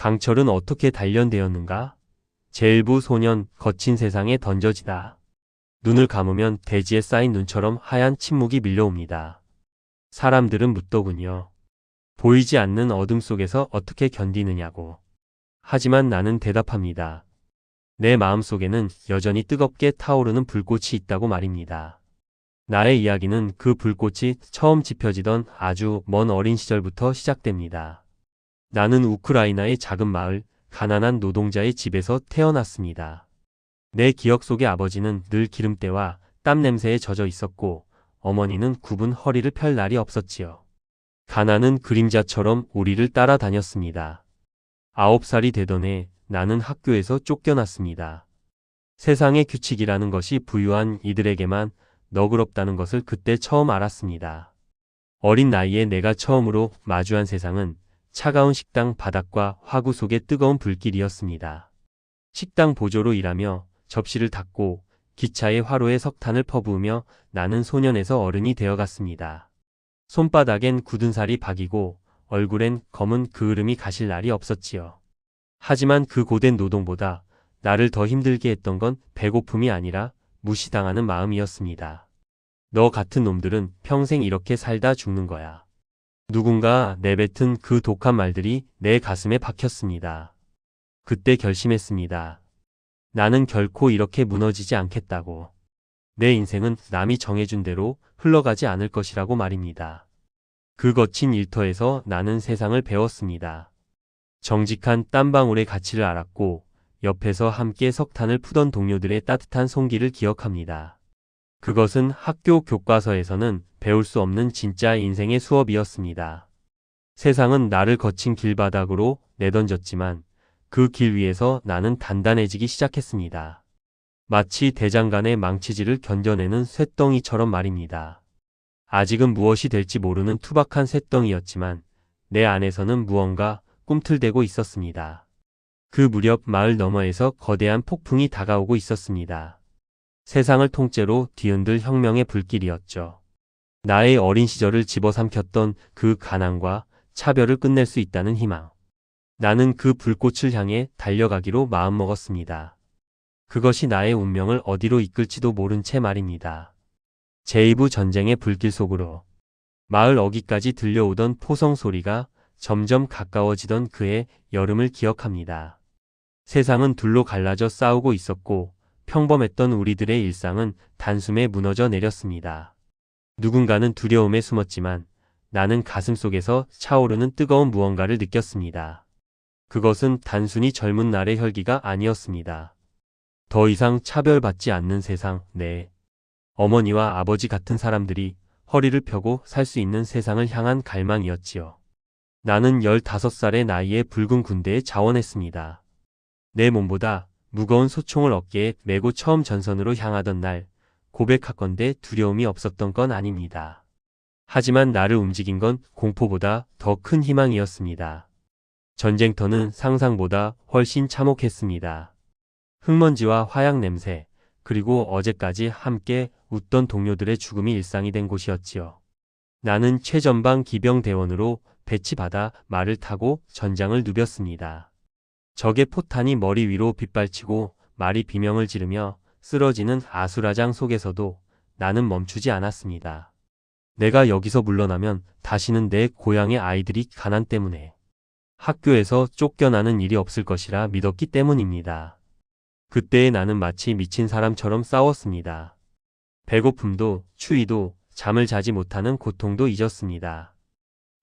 강철은 어떻게 단련되었는가? 제1부 소년 거친 세상에 던져지다. 눈을 감으면 대지에 쌓인 눈처럼 하얀 침묵이 밀려옵니다. 사람들은 묻더군요. 보이지 않는 어둠 속에서 어떻게 견디느냐고. 하지만 나는 대답합니다. 내 마음속에는 여전히 뜨겁게 타오르는 불꽃이 있다고 말입니다. 나의 이야기는 그 불꽃이 처음 지펴지던 아주 먼 어린 시절부터 시작됩니다. 나는 우크라이나의 작은 마을, 가난한 노동자의 집에서 태어났습니다. 내 기억 속의 아버지는 늘 기름때와 땀 냄새에 젖어 있었고 어머니는 굽은 허리를 펼 날이 없었지요. 가난은 그림자처럼 우리를 따라다녔습니다. 9살이 되던 해 나는 학교에서 쫓겨났습니다. 세상의 규칙이라는 것이 부유한 이들에게만 너그럽다는 것을 그때 처음 알았습니다. 어린 나이에 내가 처음으로 마주한 세상은 차가운 식당 바닥과 화구 속의 뜨거운 불길이었습니다. 식당 보조로 일하며 접시를 닦고 기차의 화로에 석탄을 퍼부으며 나는 소년에서 어른이 되어갔습니다. 손바닥엔 굳은 살이 박이고 얼굴엔 검은 그을음이 가실 날이 없었지요. 하지만 그 고된 노동보다 나를 더 힘들게 했던 건 배고픔이 아니라 무시당하는 마음이었습니다. 너 같은 놈들은 평생 이렇게 살다 죽는 거야. 누군가 내뱉은 그 독한 말들이 내 가슴에 박혔습니다. 그때 결심했습니다. 나는 결코 이렇게 무너지지 않겠다고. 내 인생은 남이 정해준 대로 흘러가지 않을 것이라고 말입니다. 그 거친 일터에서 나는 세상을 배웠습니다. 정직한 땀방울의 가치를 알았고 옆에서 함께 석탄을 푸던 동료들의 따뜻한 손길을 기억합니다. 그것은 학교 교과서에서는 배울 수 없는 진짜 인생의 수업이었습니다. 세상은 나를 거친 길바닥으로 내던졌지만 그 길 위에서 나는 단단해지기 시작했습니다. 마치 대장간의 망치질을 견뎌내는 쇳덩이처럼 말입니다. 아직은 무엇이 될지 모르는 투박한 쇳덩이였지만 내 안에서는 무언가 꿈틀대고 있었습니다. 그 무렵 마을 너머에서 거대한 폭풍이 다가오고 있었습니다. 세상을 통째로 뒤흔들 혁명의 불길이었죠. 나의 어린 시절을 집어삼켰던 그 가난과 차별을 끝낼 수 있다는 희망. 나는 그 불꽃을 향해 달려가기로 마음먹었습니다. 그것이 나의 운명을 어디로 이끌지도 모른 채 말입니다. 제2부 전쟁의 불길 속으로 마을 어귀까지 들려오던 포성 소리가 점점 가까워지던 그해 여름을 기억합니다. 세상은 둘로 갈라져 싸우고 있었고 평범했던 우리들의 일상은 단숨에 무너져 내렸습니다. 누군가는 두려움에 숨었지만 나는 가슴속에서 차오르는 뜨거운 무언가를 느꼈습니다. 그것은 단순히 젊은 날의 혈기가 아니었습니다. 더 이상 차별받지 않는 세상, 어머니와 아버지 같은 사람들이 허리를 펴고 살 수 있는 세상을 향한 갈망이었지요. 나는 15살의 나이에 붉은 군대에 자원했습니다. 내 몸보다 무거운 소총을 어깨에 메고 처음 전선으로 향하던 날, 고백하건대 두려움이 없었던 건 아닙니다. 하지만 나를 움직인 건 공포보다 더 큰 희망이었습니다. 전쟁터는 상상보다 훨씬 참혹했습니다. 흙먼지와 화약 냄새, 그리고 어제까지 함께 웃던 동료들의 죽음이 일상이 된 곳이었지요. 나는 최전방 기병대원으로 배치받아 말을 타고 전장을 누볐습니다. 적의 포탄이 머리 위로 빗발치고 말이 비명을 지르며 쓰러지는 아수라장 속에서도 나는 멈추지 않았습니다. 내가 여기서 물러나면 다시는 내 고향의 아이들이 가난 때문에 학교에서 쫓겨나는 일이 없을 것이라 믿었기 때문입니다. 그때의 나는 마치 미친 사람처럼 싸웠습니다. 배고픔도 추위도 잠을 자지 못하는 고통도 잊었습니다.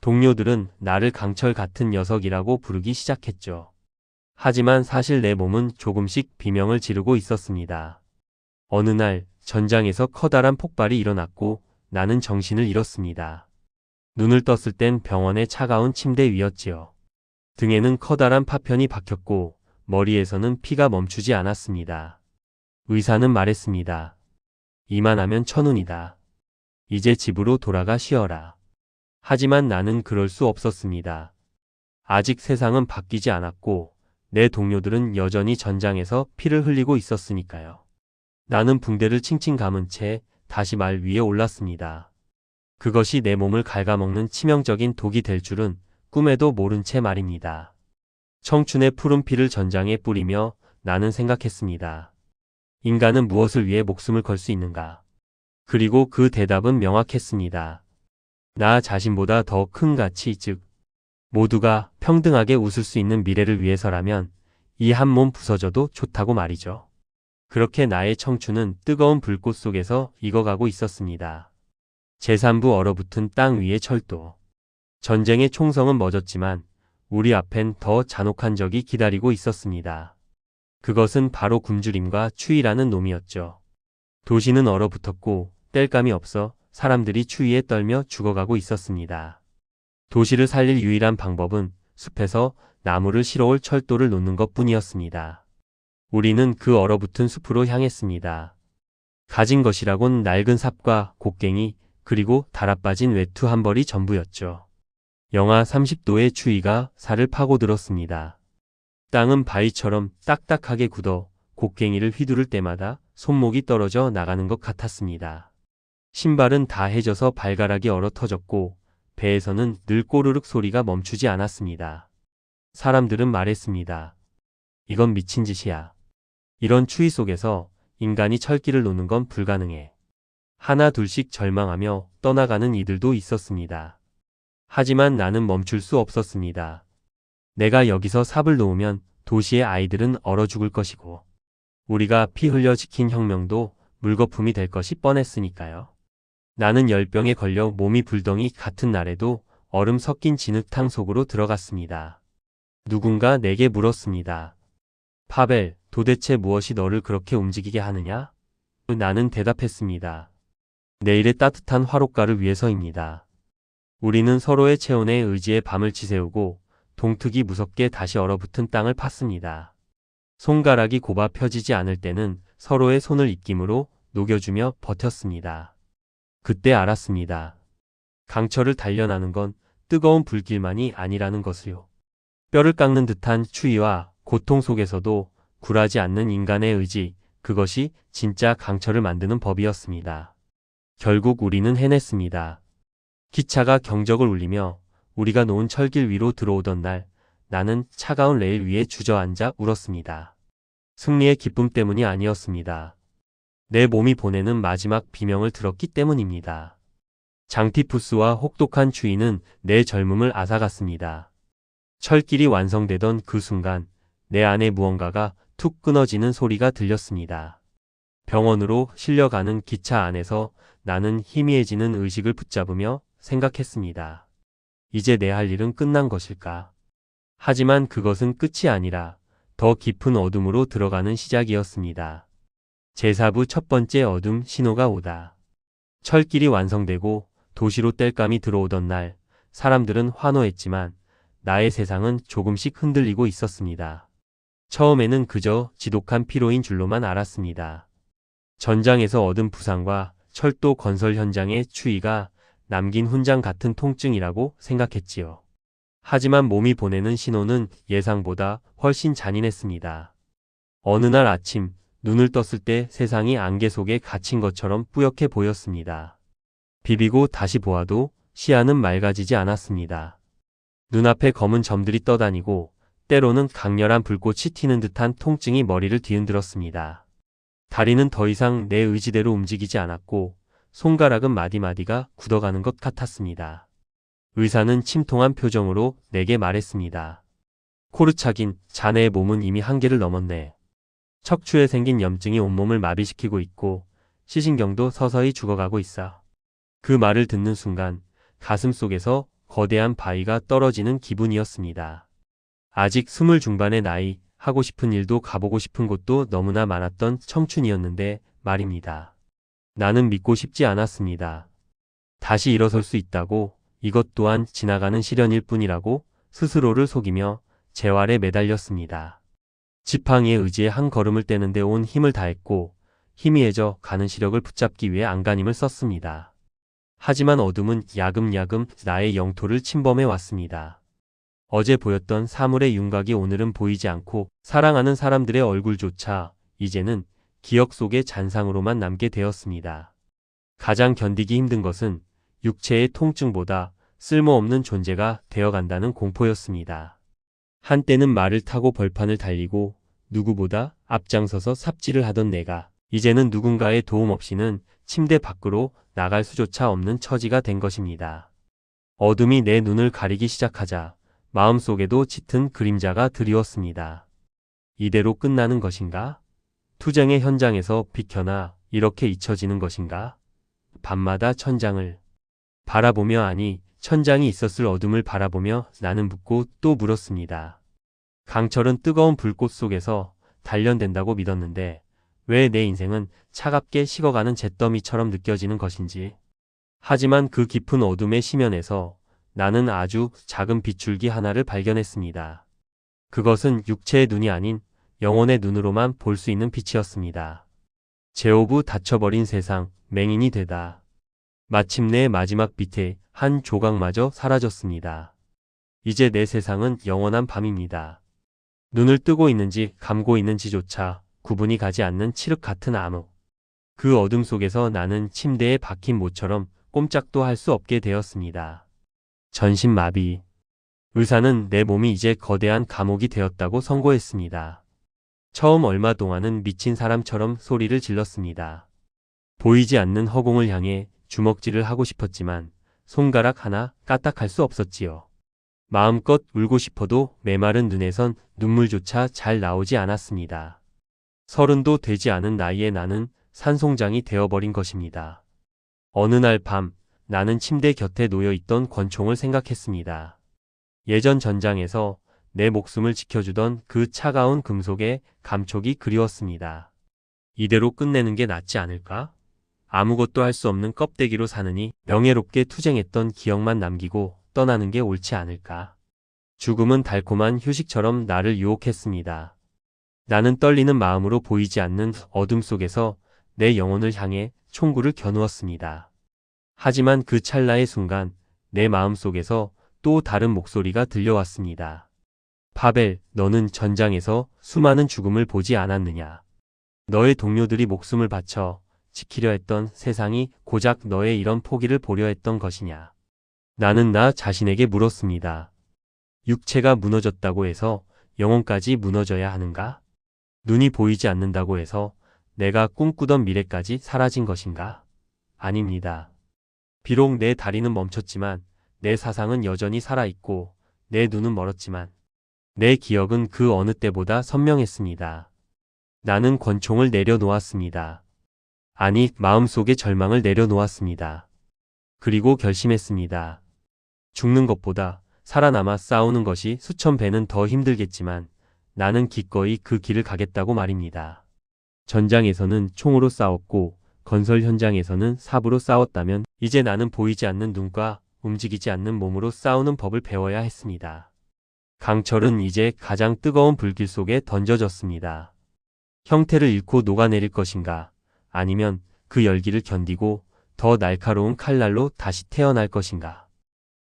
동료들은 나를 강철 같은 녀석이라고 부르기 시작했죠. 하지만 사실 내 몸은 조금씩 비명을 지르고 있었습니다. 어느 날 전장에서 커다란 폭발이 일어났고 나는 정신을 잃었습니다. 눈을 떴을 땐 병원의 차가운 침대 위였지요. 등에는 커다란 파편이 박혔고 머리에서는 피가 멈추지 않았습니다. 의사는 말했습니다. 이만하면 천운이다. 이제 집으로 돌아가 쉬어라. 하지만 나는 그럴 수 없었습니다. 아직 세상은 바뀌지 않았고 내 동료들은 여전히 전장에서 피를 흘리고 있었으니까요. 나는 붕대를 칭칭 감은 채 다시 말 위에 올랐습니다. 그것이 내 몸을 갉아먹는 치명적인 독이 될 줄은 꿈에도 모른 채 말입니다. 청춘의 푸른 피를 전장에 뿌리며 나는 생각했습니다. 인간은 무엇을 위해 목숨을 걸 수 있는가? 그리고 그 대답은 명확했습니다. 나 자신보다 더 큰 가치, 즉, 모두가 평등하게 웃을 수 있는 미래를 위해서라면 이 한 몸 부서져도 좋다고 말이죠. 그렇게 나의 청춘은 뜨거운 불꽃 속에서 익어가고 있었습니다. 제3부 얼어붙은 땅 위의 철도. 전쟁의 총성은 멎었지만 우리 앞엔 더 잔혹한 적이 기다리고 있었습니다. 그것은 바로 굶주림과 추위라는 놈이었죠. 도시는 얼어붙었고 땔감이 없어 사람들이 추위에 떨며 죽어가고 있었습니다. 도시를 살릴 유일한 방법은 숲에서 나무를 실어올 철도를 놓는 것뿐이었습니다. 우리는 그 얼어붙은 숲으로 향했습니다. 가진 것이라곤 낡은 삽과 곡괭이 그리고 달아빠진 외투 한 벌이 전부였죠. 영하 30도의 추위가 살을 파고들었습니다. 땅은 바위처럼 딱딱하게 굳어 곡괭이를 휘두를 때마다 손목이 떨어져 나가는 것 같았습니다. 신발은 다 해져서 발가락이 얼어 터졌고 배에서는 늘 꼬르륵 소리가 멈추지 않았습니다. 사람들은 말했습니다. 이건 미친 짓이야. 이런 추위 속에서 인간이 철길을 놓는 건 불가능해. 하나 둘씩 절망하며 떠나가는 이들도 있었습니다. 하지만 나는 멈출 수 없었습니다. 내가 여기서 삽을 놓으면 도시의 아이들은 얼어 죽을 것이고 우리가 피 흘려 지킨 혁명도 물거품이 될 것이 뻔했으니까요. 나는 열병에 걸려 몸이 불덩이 같은 날에도 얼음 섞인 진흙탕 속으로 들어갔습니다. 누군가 내게 물었습니다. 파벨, 도대체 무엇이 너를 그렇게 움직이게 하느냐? 나는 대답했습니다. 내일의 따뜻한 화롯가를 위해서입니다. 우리는 서로의 체온에 의지해 밤을 지새우고 동특이 무섭게 다시 얼어붙은 땅을 팠습니다. 손가락이 곱아 펴지지 않을 때는 서로의 손을 입김으로 녹여주며 버텼습니다. 그때 알았습니다. 강철을 단련하는 건 뜨거운 불길만이 아니라는 것을요. 뼈를 깎는 듯한 추위와 고통 속에서도 굴하지 않는 인간의 의지, 그것이 진짜 강철을 만드는 법이었습니다. 결국 우리는 해냈습니다. 기차가 경적을 울리며 우리가 놓은 철길 위로 들어오던 날, 나는 차가운 레일 위에 주저앉아 울었습니다. 승리의 기쁨 때문이 아니었습니다. 내 몸이 보내는 마지막 비명을 들었기 때문입니다. 장티푸스와 혹독한 추위는 내 젊음을 앗아갔습니다. 철길이 완성되던 그 순간 내 안에 무언가가 툭 끊어지는 소리가 들렸습니다. 병원으로 실려가는 기차 안에서 나는 희미해지는 의식을 붙잡으며 생각했습니다. 이제 내 할 일은 끝난 것일까? 하지만 그것은 끝이 아니라 더 깊은 어둠으로 들어가는 시작이었습니다. 제4부 첫 번째 어둠 신호가 오다. 철길이 완성되고 도시로 땔감이 들어오던 날, 사람들은 환호했지만 나의 세상은 조금씩 흔들리고 있었습니다. 처음에는 그저 지독한 피로인 줄로만 알았습니다. 전장에서 얻은 부상과 철도 건설 현장의 추위가 남긴 훈장 같은 통증이라고 생각했지요. 하지만 몸이 보내는 신호는 예상보다 훨씬 잔인했습니다. 어느 날 아침, 눈을 떴을 때 세상이 안개 속에 갇힌 것처럼 뿌옇게 보였습니다. 비비고 다시 보아도 시야는 맑아지지 않았습니다. 눈앞에 검은 점들이 떠다니고 때로는 강렬한 불꽃이 튀는 듯한 통증이 머리를 뒤흔들었습니다. 다리는 더 이상 내 의지대로 움직이지 않았고 손가락은 마디마디가 굳어가는 것 같았습니다. 의사는 침통한 표정으로 내게 말했습니다. 코르차긴, 자네의 몸은 이미 한계를 넘었네. 척추에 생긴 염증이 온몸을 마비시키고 있고 시신경도 서서히 죽어가고 있어. 그 말을 듣는 순간 가슴 속에서 거대한 바위가 떨어지는 기분이었습니다. 아직 20 중반의 나이, 하고 싶은 일도 가보고 싶은 곳도 너무나 많았던 청춘이었는데 말입니다. 나는 믿고 싶지 않았습니다. 다시 일어설 수 있다고, 이것 또한 지나가는 시련일 뿐이라고 스스로를 속이며 재활에 매달렸습니다. 지팡이에 의지해 한 걸음을 떼는데 온 힘을 다했고 희미해져 가는 시력을 붙잡기 위해 안간힘을 썼습니다. 하지만 어둠은 야금야금 나의 영토를 침범해 왔습니다. 어제 보였던 사물의 윤곽이 오늘은 보이지 않고 사랑하는 사람들의 얼굴조차 이제는 기억 속의 잔상으로만 남게 되었습니다. 가장 견디기 힘든 것은 육체의 통증보다 쓸모없는 존재가 되어간다는 공포였습니다. 한때는 말을 타고 벌판을 달리고 누구보다 앞장서서 삽질을 하던 내가 이제는 누군가의 도움 없이는 침대 밖으로 나갈 수조차 없는 처지가 된 것입니다. 어둠이 내 눈을 가리기 시작하자 마음속에도 짙은 그림자가 드리웠습니다. 이대로 끝나는 것인가? 투쟁의 현장에서 비켜나 이렇게 잊혀지는 것인가? 밤마다 천장을 바라보며 아니 천장이 있었을 어둠을 바라보며 나는 묻고 또 물었습니다. 강철은 뜨거운 불꽃 속에서 단련된다고 믿었는데 왜 내 인생은 차갑게 식어가는 잿더미처럼 느껴지는 것인지. 하지만 그 깊은 어둠의 심연에서 나는 아주 작은 빛줄기 하나를 발견했습니다. 그것은 육체의 눈이 아닌 영혼의 눈으로만 볼 수 있는 빛이었습니다. 제오브 닫혀버린 세상, 맹인이 되다. 마침내 마지막 빛의 한 조각마저 사라졌습니다. 이제 내 세상은 영원한 밤입니다. 눈을 뜨고 있는지 감고 있는지조차 구분이 가지 않는 칠흑 같은 암흑. 그 어둠 속에서 나는 침대에 박힌 모처럼 꼼짝도 할 수 없게 되었습니다. 전신마비. 의사는 내 몸이 이제 거대한 감옥이 되었다고 선고했습니다. 처음 얼마 동안은 미친 사람처럼 소리를 질렀습니다. 보이지 않는 허공을 향해 주먹질을 하고 싶었지만 손가락 하나 까딱할 수 없었지요. 마음껏 울고 싶어도 메마른 눈에선 눈물조차 잘 나오지 않았습니다. 30도 되지 않은 나이에 나는 산송장이 되어버린 것입니다. 어느 날 밤 나는 침대 곁에 놓여있던 권총을 생각했습니다. 예전 전장에서 내 목숨을 지켜주던 그 차가운 금속의 감촉이 그리웠습니다. 이대로 끝내는 게 낫지 않을까? 아무것도 할 수 없는 껍데기로 사느니 명예롭게 투쟁했던 기억만 남기고 떠나는 게 옳지 않을까? 죽음은 달콤한 휴식처럼 나를 유혹했습니다. 나는 떨리는 마음으로 보이지 않는 어둠 속에서 내 영혼을 향해 총구를 겨누었습니다. 하지만 그 찰나의 순간 내 마음 속에서 또 다른 목소리가 들려왔습니다. 파벨, 너는 전장에서 수많은 죽음을 보지 않았느냐? 너의 동료들이 목숨을 바쳐 지키려 했던 세상이 고작 너의 이런 포기를 보려 했던 것이냐? 나는 나 자신에게 물었습니다. 육체가 무너졌다고 해서 영혼까지 무너져야 하는가? 눈이 보이지 않는다고 해서 내가 꿈꾸던 미래까지 사라진 것인가? 아닙니다. 비록 내 다리는 멈췄지만 내 사상은 여전히 살아있고 내 눈은 멀었지만 내 기억은 그 어느 때보다 선명했습니다. 나는 권총을 내려놓았습니다. 아니, 마음속의 절망을 내려놓았습니다. 그리고 결심했습니다. 죽는 것보다 살아남아 싸우는 것이 수천 배는 더 힘들겠지만 나는 기꺼이 그 길을 가겠다고 말입니다. 전장에서는 총으로 싸웠고 건설 현장에서는 삽으로 싸웠다면 이제 나는 보이지 않는 눈과 움직이지 않는 몸으로 싸우는 법을 배워야 했습니다. 강철은 이제 가장 뜨거운 불길 속에 던져졌습니다. 형태를 잃고 녹아내릴 것인가, 아니면 그 열기를 견디고 더 날카로운 칼날로 다시 태어날 것인가.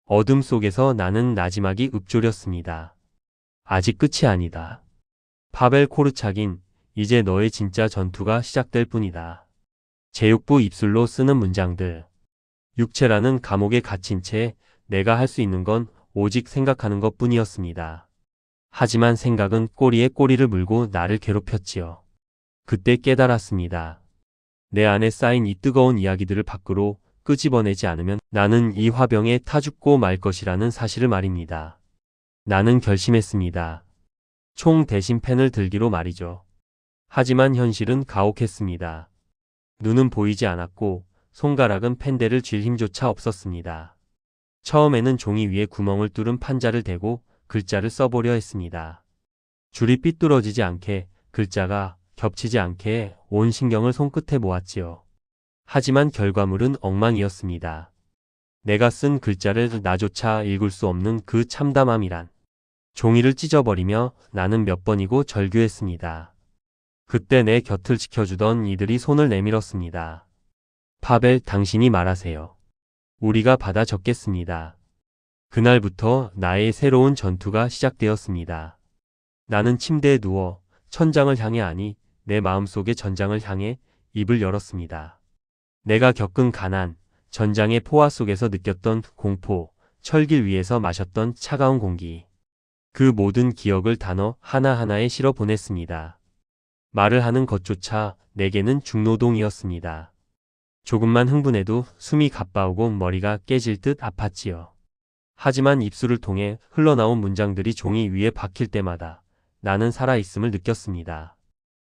어둠 속에서 나는 나지막이 읊조렸습니다. 아직 끝이 아니다. 파벨 코르차긴, 이제 너의 진짜 전투가 시작될 뿐이다. 제육부 입술로 쓰는 문장들. 육체라는 감옥에 갇힌 채 내가 할 수 있는 건 오직 생각하는 것 뿐이었습니다. 하지만 생각은 꼬리에 꼬리를 물고 나를 괴롭혔지요. 그때 깨달았습니다. 내 안에 쌓인 이 뜨거운 이야기들을 밖으로 끄집어내지 않으면 나는 이 화병에 타 죽고 말 것이라는 사실을 말입니다. 나는 결심했습니다. 총 대신 펜을 들기로 말이죠. 하지만 현실은 가혹했습니다. 눈은 보이지 않았고 손가락은 펜대를 쥘 힘조차 없었습니다. 처음에는 종이 위에 구멍을 뚫은 판자를 대고 글자를 써보려 했습니다. 줄이 삐뚤어지지 않게, 글자가 겹치지 않게 온 신경을 손끝에 모았지요. 하지만 결과물은 엉망이었습니다. 내가 쓴 글자를 나조차 읽을 수 없는 그 참담함이란. 종이를 찢어버리며 나는 몇 번이고 절규했습니다. 그때 내 곁을 지켜주던 이들이 손을 내밀었습니다. 파벨, 당신이 말하세요. 우리가 받아 적겠습니다. 그날부터 나의 새로운 전투가 시작되었습니다. 나는 침대에 누워 천장을 향해 아니 내 마음속의 전장을 향해 입을 열었습니다. 내가 겪은 가난, 전장의 포화 속에서 느꼈던 공포, 철길 위에서 마셨던 차가운 공기. 그 모든 기억을 단어 하나하나에 실어 보냈습니다. 말을 하는 것조차 내게는 중노동이었습니다. 조금만 흥분해도 숨이 가빠오고 머리가 깨질 듯 아팠지요. 하지만 입술을 통해 흘러나온 문장들이 종이 위에 박힐 때마다 나는 살아있음을 느꼈습니다.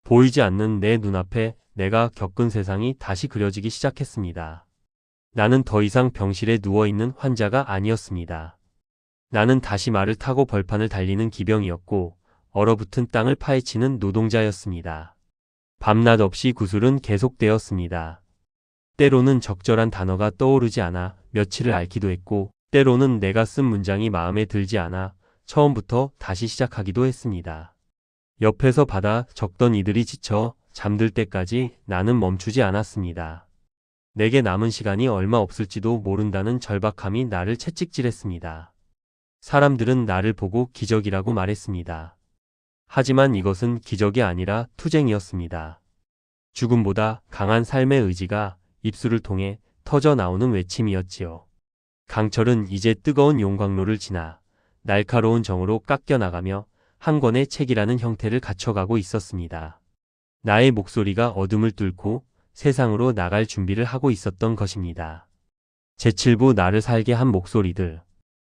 보이지 않는 내 눈앞에 내가 겪은 세상이 다시 그려지기 시작했습니다. 나는 더 이상 병실에 누워있는 환자가 아니었습니다. 나는 다시 말을 타고 벌판을 달리는 기병이었고 얼어붙은 땅을 파헤치는 노동자였습니다. 밤낮 없이 구술은 계속되었습니다. 때로는 적절한 단어가 떠오르지 않아 며칠을 앓기도 했고 때로는 내가 쓴 문장이 마음에 들지 않아 처음부터 다시 시작하기도 했습니다. 옆에서 받아 적던 이들이 지쳐 잠들 때까지 나는 멈추지 않았습니다. 내게 남은 시간이 얼마 없을지도 모른다는 절박함이 나를 채찍질했습니다. 사람들은 나를 보고 기적이라고 말했습니다. 하지만 이것은 기적이 아니라 투쟁이었습니다. 죽음보다 강한 삶의 의지가 입술을 통해 터져 나오는 외침이었지요. 강철은 이제 뜨거운 용광로를 지나 날카로운 정으로 깎여나가며 한 권의 책이라는 형태를 갖춰가고 있었습니다. 나의 목소리가 어둠을 뚫고 세상으로 나갈 준비를 하고 있었던 것입니다. 제7부 나를 살게 한 목소리들.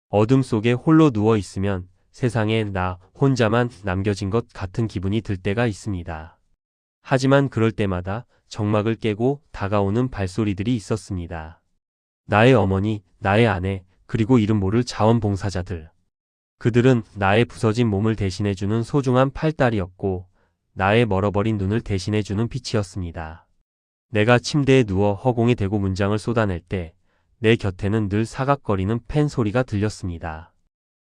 어둠 속에 홀로 누워 있으면 세상에 나 혼자만 남겨진 것 같은 기분이 들 때가 있습니다. 하지만 그럴 때마다 정막을 깨고 다가오는 발소리들이 있었습니다. 나의 어머니, 나의 아내, 그리고 이름 모를 자원봉사자들. 그들은 나의 부서진 몸을 대신해주는 소중한 팔다리였고 나의 멀어버린 눈을 대신해주는 빛이었습니다. 내가 침대에 누워 허공에 대고 문장을 쏟아낼 때 내 곁에는 늘 사각거리는 펜 소리가 들렸습니다.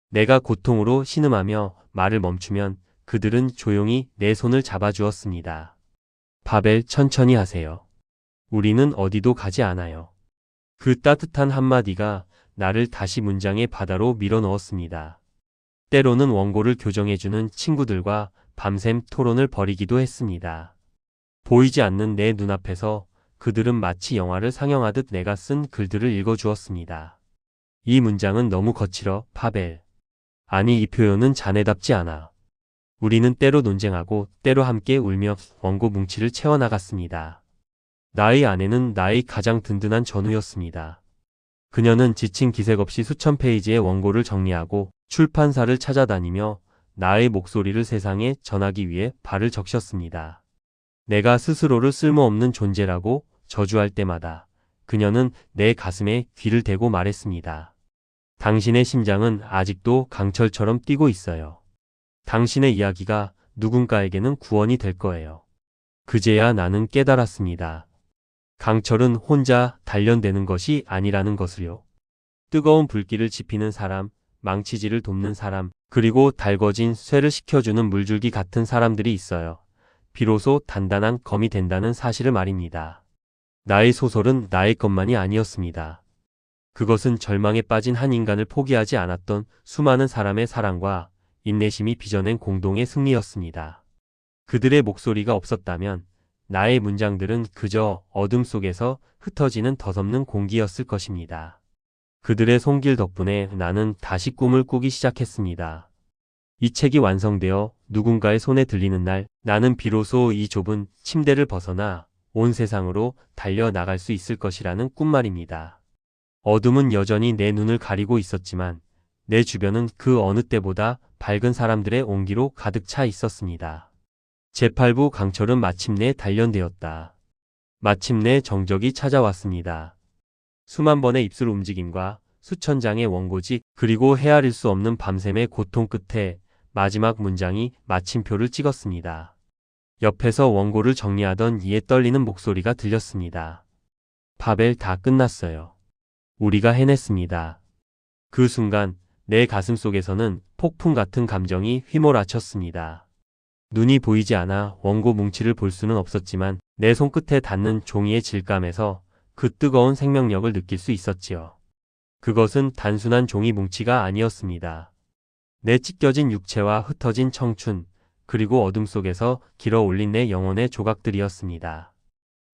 내가 고통으로 신음하며 말을 멈추면 그들은 조용히 내 손을 잡아주었습니다. 바벨, 천천히 하세요. 우리는 어디도 가지 않아요. 그 따뜻한 한마디가 나를 다시 문장의 바다로 밀어넣었습니다. 때로는 원고를 교정해주는 친구들과 밤샘 토론을 벌이기도 했습니다. 보이지 않는 내 눈앞에서 그들은 마치 영화를 상영하듯 내가 쓴 글들을 읽어주었습니다. 이 문장은 너무 거칠어, 파벨. 아니, 이 표현은 자네답지 않아. 우리는 때로 논쟁하고 때로 함께 울며 원고 뭉치를 채워나갔습니다. 나의 아내는 나의 가장 든든한 전우였습니다. 그녀는 지친 기색 없이 수천 페이지의 원고를 정리하고 출판사를 찾아다니며 나의 목소리를 세상에 전하기 위해 발을 적셨습니다. 내가 스스로를 쓸모없는 존재라고 저주할 때마다 그녀는 내 가슴에 귀를 대고 말했습니다. 당신의 심장은 아직도 강철처럼 뛰고 있어요. 당신의 이야기가 누군가에게는 구원이 될 거예요. 그제야 나는 깨달았습니다. 강철은 혼자 단련되는 것이 아니라는 것을요. 뜨거운 불길을 지피는 사람, 망치질을 돕는 사람, 그리고 달궈진 쇠를 식혀주는 물줄기 같은 사람들이 있어요. 비로소 단단한 검이 된다는 사실을 말입니다. 나의 소설은 나의 것만이 아니었습니다. 그것은 절망에 빠진 한 인간을 포기하지 않았던 수많은 사람의 사랑과 인내심이 빚어낸 공동의 승리였습니다. 그들의 목소리가 없었다면 나의 문장들은 그저 어둠 속에서 흩어지는 덧없는 공기였을 것입니다. 그들의 손길 덕분에 나는 다시 꿈을 꾸기 시작했습니다. 이 책이 완성되어 누군가의 손에 들리는 날 나는 비로소 이 좁은 침대를 벗어나 온 세상으로 달려나갈 수 있을 것이라는 꿈말입니다. 어둠은 여전히 내 눈을 가리고 있었지만 내 주변은 그 어느 때보다 밝은 사람들의 온기로 가득 차 있었습니다. 제8부 강철은 마침내 단련되었다. 마침내 정적이 찾아왔습니다. 수만 번의 입술 움직임과 수천 장의 원고지 그리고 헤아릴 수 없는 밤샘의 고통 끝에 마지막 문장이 마침표를 찍었습니다. 옆에서 원고를 정리하던 이의 떨리는 목소리가 들렸습니다. 바벨, 다 끝났어요. 우리가 해냈습니다. 그 순간 내 가슴 속에서는 폭풍 같은 감정이 휘몰아쳤습니다. 눈이 보이지 않아 원고 뭉치를 볼 수는 없었지만 내 손끝에 닿는 종이의 질감에서 그 뜨거운 생명력을 느낄 수 있었지요. 그것은 단순한 종이 뭉치가 아니었습니다. 내 찢겨진 육체와 흩어진 청춘, 그리고 어둠 속에서 길어 올린 내 영혼의 조각들이었습니다.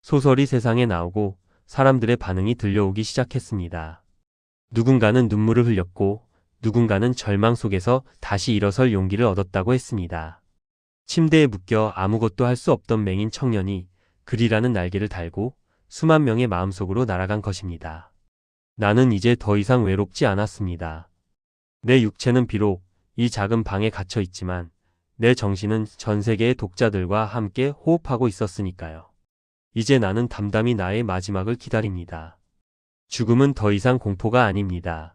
소설이 세상에 나오고 사람들의 반응이 들려오기 시작했습니다. 누군가는 눈물을 흘렸고 누군가는 절망 속에서 다시 일어설 용기를 얻었다고 했습니다. 침대에 묶여 아무것도 할 수 없던 맹인 청년이 글이라는 날개를 달고 수만 명의 마음속으로 날아간 것입니다. 나는 이제 더 이상 외롭지 않았습니다. 내 육체는 비록 이 작은 방에 갇혀 있지만 내 정신은 전 세계의 독자들과 함께 호흡하고 있었으니까요. 이제 나는 담담히 나의 마지막을 기다립니다. 죽음은 더 이상 공포가 아닙니다.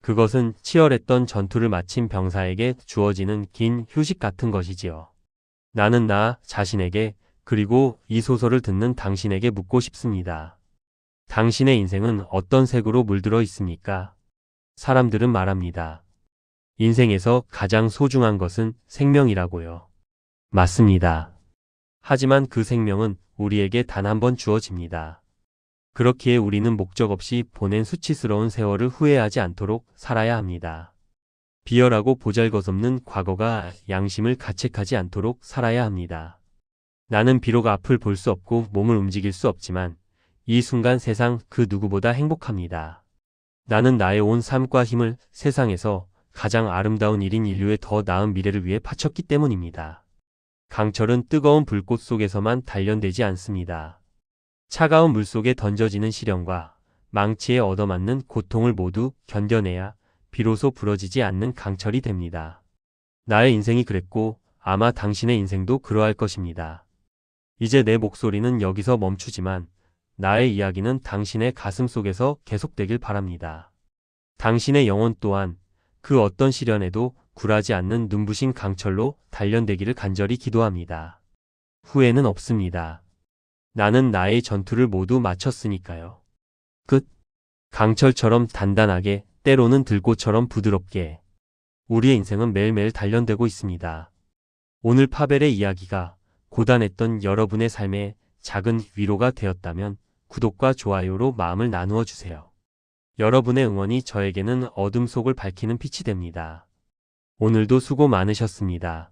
그것은 치열했던 전투를 마친 병사에게 주어지는 긴 휴식 같은 것이지요. 나는 나 자신에게 그리고 이 소설을 듣는 당신에게 묻고 싶습니다. 당신의 인생은 어떤 색으로 물들어 있습니까? 사람들은 말합니다. 인생에서 가장 소중한 것은 생명이라고요. 맞습니다. 하지만 그 생명은 우리에게 단 한 번 주어집니다. 그렇기에 우리는 목적 없이 보낸 수치스러운 세월을 후회하지 않도록 살아야 합니다. 비열하고 보잘것없는 과거가 양심을 가책하지 않도록 살아야 합니다. 나는 비록 앞을 볼 수 없고 몸을 움직일 수 없지만 이 순간 세상 그 누구보다 행복합니다. 나는 나의 온 삶과 힘을 세상에서 가장 아름다운 1인 인류의 더 나은 미래를 위해 바쳤기 때문입니다. 강철은 뜨거운 불꽃 속에서만 단련되지 않습니다. 차가운 물 속에 던져지는 시련과 망치에 얻어맞는 고통을 모두 견뎌내야 비로소 부러지지 않는 강철이 됩니다. 나의 인생이 그랬고 아마 당신의 인생도 그러할 것입니다. 이제 내 목소리는 여기서 멈추지만 나의 이야기는 당신의 가슴 속에서 계속되길 바랍니다. 당신의 영혼 또한 그 어떤 시련에도 굴하지 않는 눈부신 강철로 단련되기를 간절히 기도합니다. 후회는 없습니다. 나는 나의 전투를 모두 마쳤으니까요. 끝. 강철처럼 단단하게, 때로는 들꽃처럼 부드럽게. 우리의 인생은 매일매일 단련되고 있습니다. 오늘 파벨의 이야기가 고단했던 여러분의 삶에 작은 위로가 되었다면 구독과 좋아요로 마음을 나누어 주세요. 여러분의 응원이 저에게는 어둠 속을 밝히는 빛이 됩니다. 오늘도 수고 많으셨습니다.